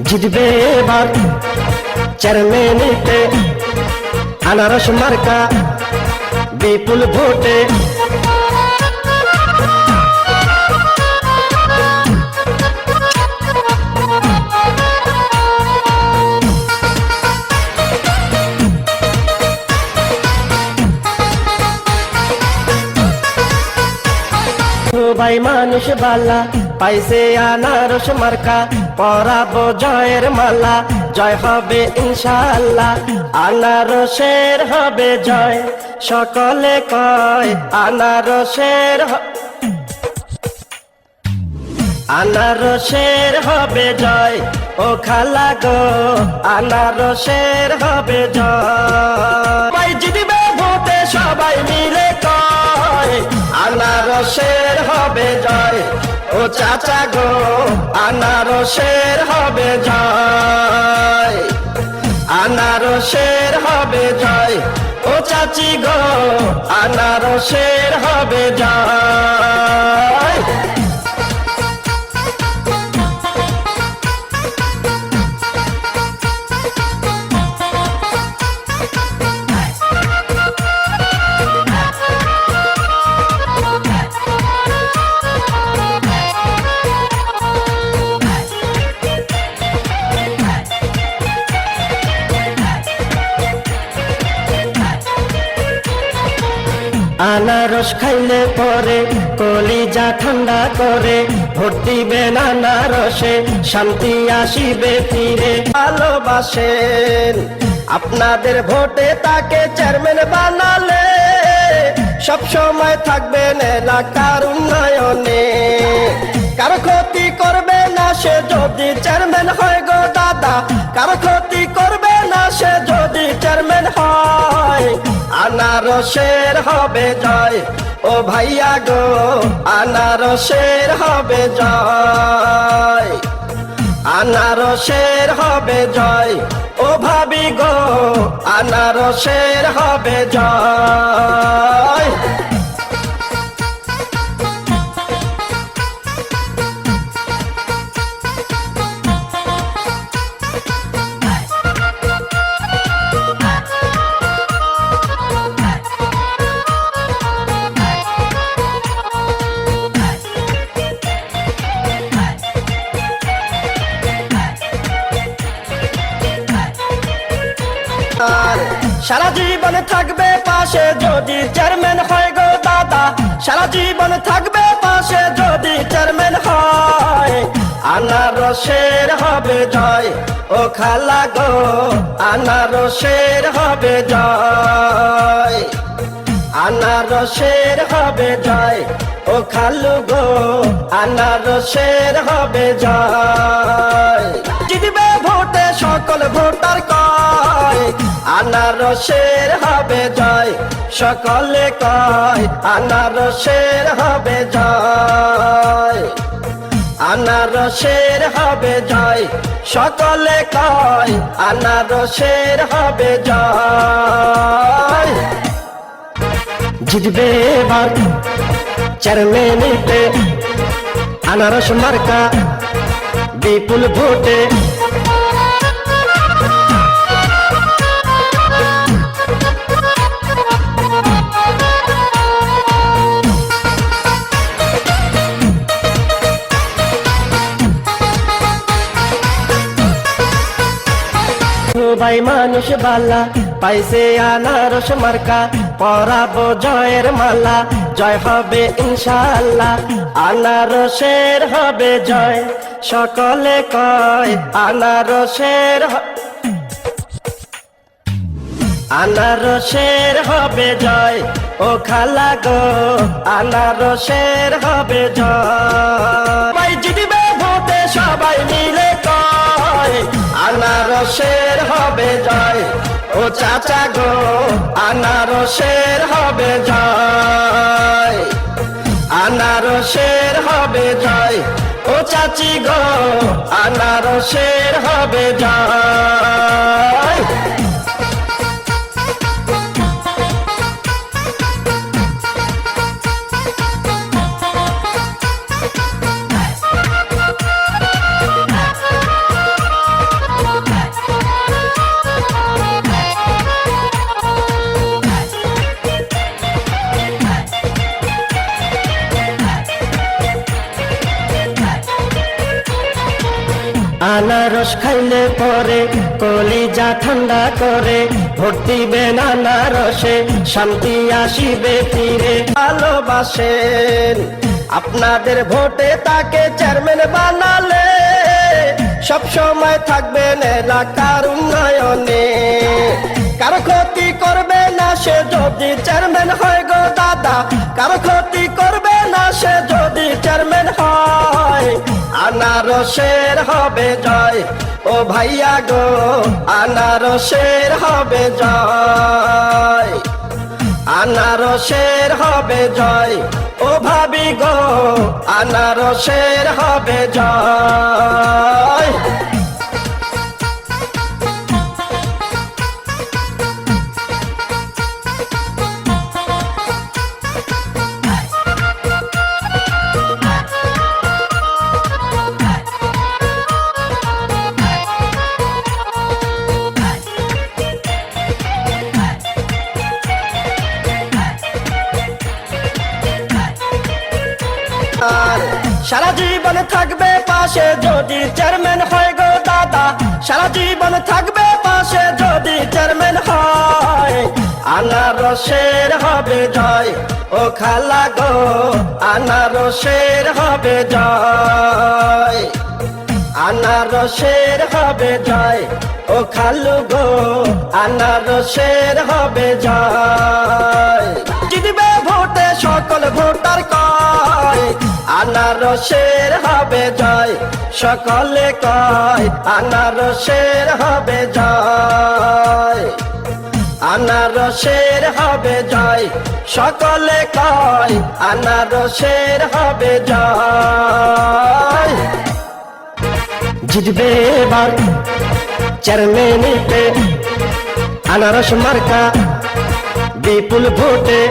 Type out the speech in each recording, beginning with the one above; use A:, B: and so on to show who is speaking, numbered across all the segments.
A: জিতবে এবার চেয়ারম্যানিতে আনারস মার্কা বিপুল ভোটে। সবাই মানুষ বালা পাইছে আনারস মার্কা, পরাবো জয়ের মালা, জয় হবে ইনশাআল্লাহ। আনারসের হবে জয়, সকলে কয় আনারসের আনারসের হবে জয়। ও খালা গো আনারসের হবে জয়। ভাই জিতবে ভোটে সবাই মিলে কয় আনারসের হবে জয়। ও চাচা গো আনারসের হবে জয়, আনারসের হবে জয়। ও চাচি গো আনারসের হবে জয়। আনারস খাইলে পরে কলিজা ঠান্ডা করে, ভোট দিবেন আনারসে শান্তি আসিবে ফিরে। ভালোবাসেন আপনাদের ভোটে তাকে চেয়ারম্যান বানালে, সব সময় থাকবেন এলাকার উন্নয়নে। কারো ক্ষতি করবে না সে যদি চেয়ারম্যান হয় গো দাদা, কারো ক্ষতি করবে না সে যদি চেয়ারম্যান হয়। আনারসের হবে জয়, ও ভাইয়া গো আনারসের হবে জয়, আনারসের হবে জয়। ও ভাবি গো আনারসের হবে জয়। সারা জীবন থাকবে পাশে যদি চেয়ারম্যান হয় গো দাদা, সারা জীবন থাকবে পাশে যদি চেয়ারম্যান হয়। আনারসের হবে জয়, ও খালা গো আনারসের হবে জয়, আনারসের হবে জয়। ও খালু গো আনারসের হবে জয়। জিতবে ভোটে সকল ভোটার কয় আনারসের হবে জয়, সকলে কয় আনারসের হবে জয়, আনারসের হবে জয়। সকলে কয় আনারসের হবে জয়। জিতবে এবার চেয়ারম্যানিতে আনারস মার্কা বিপুল ভোটে। সবাই মানুষ বালা পাইছে আনারস মার্কা, পরাবো জয়ের মালা, জয় হবে ইনশাআল্লাহ। আনারসের হবে জয়, সকলে কয় আনারসের আনারসের হবে জয়। ও খালা গো আনারসের হবে জয়। ভাই জিতবে ভোটে সবাই মিলে কয় আনারসের হবে জয়। ও চাচা গো আনারসের হবে জয়, আনারসের হবে জয়। ও চাচি গো আনারসের হবে জয়। আনারস খাইলে পরে কলিজা ঠান্ডা করে, ভোট দিবেন আনারসে শান্তি আসিবে ফিরে। ভালোবাসেন আপনাদের ভোটে তাকে চেয়ারম্যান বানালে, সব সময় থাকবেন এলাকার উন্নয়নে। কারো ক্ষতি করবে না সে যদি চেয়ারম্যান হয় গো দাদা, কারো ক্ষতি করবে না সে যদি চেয়ারম্যান হয়। আনারসের হবে জয় ও ভাইয়া গো, আনারসের হবে জয়, আনারসের হবে জয় ও ভাবি গো, আনারসের হবে জয়। সারা জীবন থাকবে পাশে যদি চেয়ারম্যান হয় গো দাদা, সারা জীবন থাকবে পাশে যদি চেয়ারম্যান হয়। আনারসের হবে জয় ও খালা গো, আনারসের হবে জয়, আনারসের হবে জয় ও খালু গো, আনারসের হবে জয়। জিতবে ভোটে সকল ভোটার কয়, আনারসের হবে জয়, সকলে কয় আনারসের হবে জয়, আনারসের হবে জয়, সকলে কয় আনারসের হবে জয়। জিতবে এবার চেয়ারম্যানিতে আনারস মার্কা বিপুল ভোটে।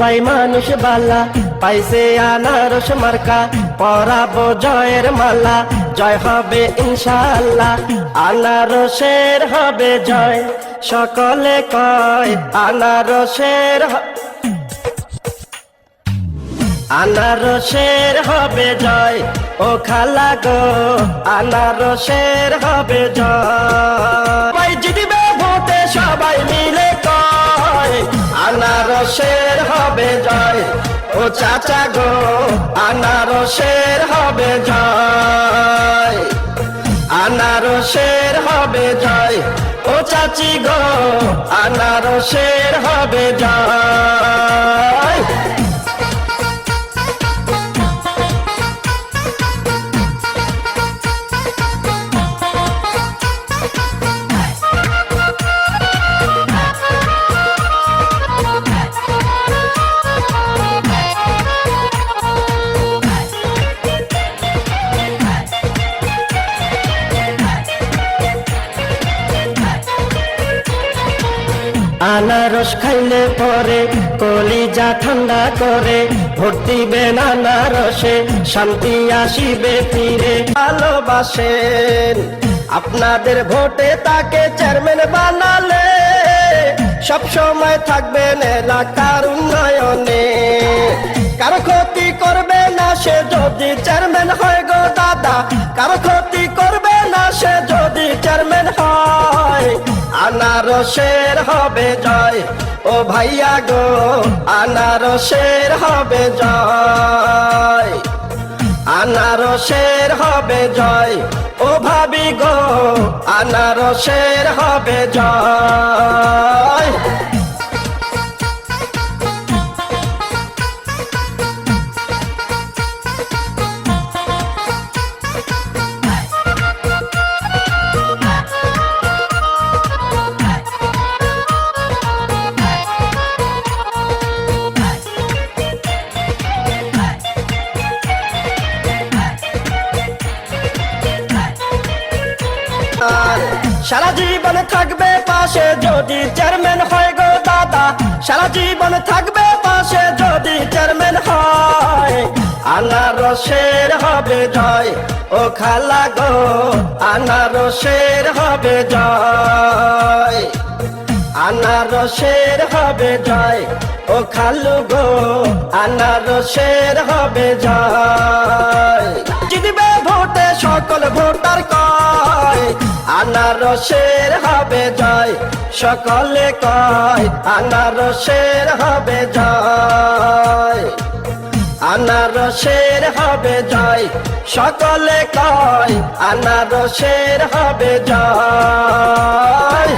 A: ভাই মানুষ বালা পাইছে আনারস মার্কা, পরাবো জয়ের মালা, জয় হবে ইনশাআল্লাহ, আনারসের হবে জয়, সকলে কয় আনারসের আনারসের হবে জয় ও খালা গো, আনারসের হবে জয়। ভাই জিতবে ভোটে সবাই মিলে কয় আনারসের হবে জয় ও চাচা গো, আনারসের হবে জয়, আনারসের হবে জয় ও চাচি গো, আনারসের হবে জয়। আনারস খাইলে পরে কলিজা ঠান্ডা করে, ভোট দিবেন আনারসে শান্তি আসিবে ফিরে। ভালোবাসেন আপনাদের ভোটে তাকে চেয়ারম্যান বানালে, সব সময় থাকবেন এলাকার উন্নয়নে। কারো ক্ষতি করবে না সে যদি চেয়ারম্যান হয় গো দাদা, কারো ক্ষতি করবে না সে যদি চেয়ারম্যান হয়। আনারসের হবে জয় ও ভাইয়া গো, আনারসের হবে জয়, আনারসের হবে জয় ও ভাবি গো, আনারসের হবে জয়। সারা জীবন থাকবে পাশে যদি চেয়ারম্যান হয় গো দাদা, সারা জীবন থাকবে পাশে যদি চেয়ারম্যান হয়। আনারসের হবে জয় ও খালা গো আনারসের হবে জয় আনারসের হবে জয় ও খালু গো আনারসের হবে জয় জিতবে ভোটে সকল ভোটার কয় আনারসের হবে জয় সকলে কয় আনারসের হবে জয় আনারসের হবে জয় সকলে কয় আনারসের হবে জয়।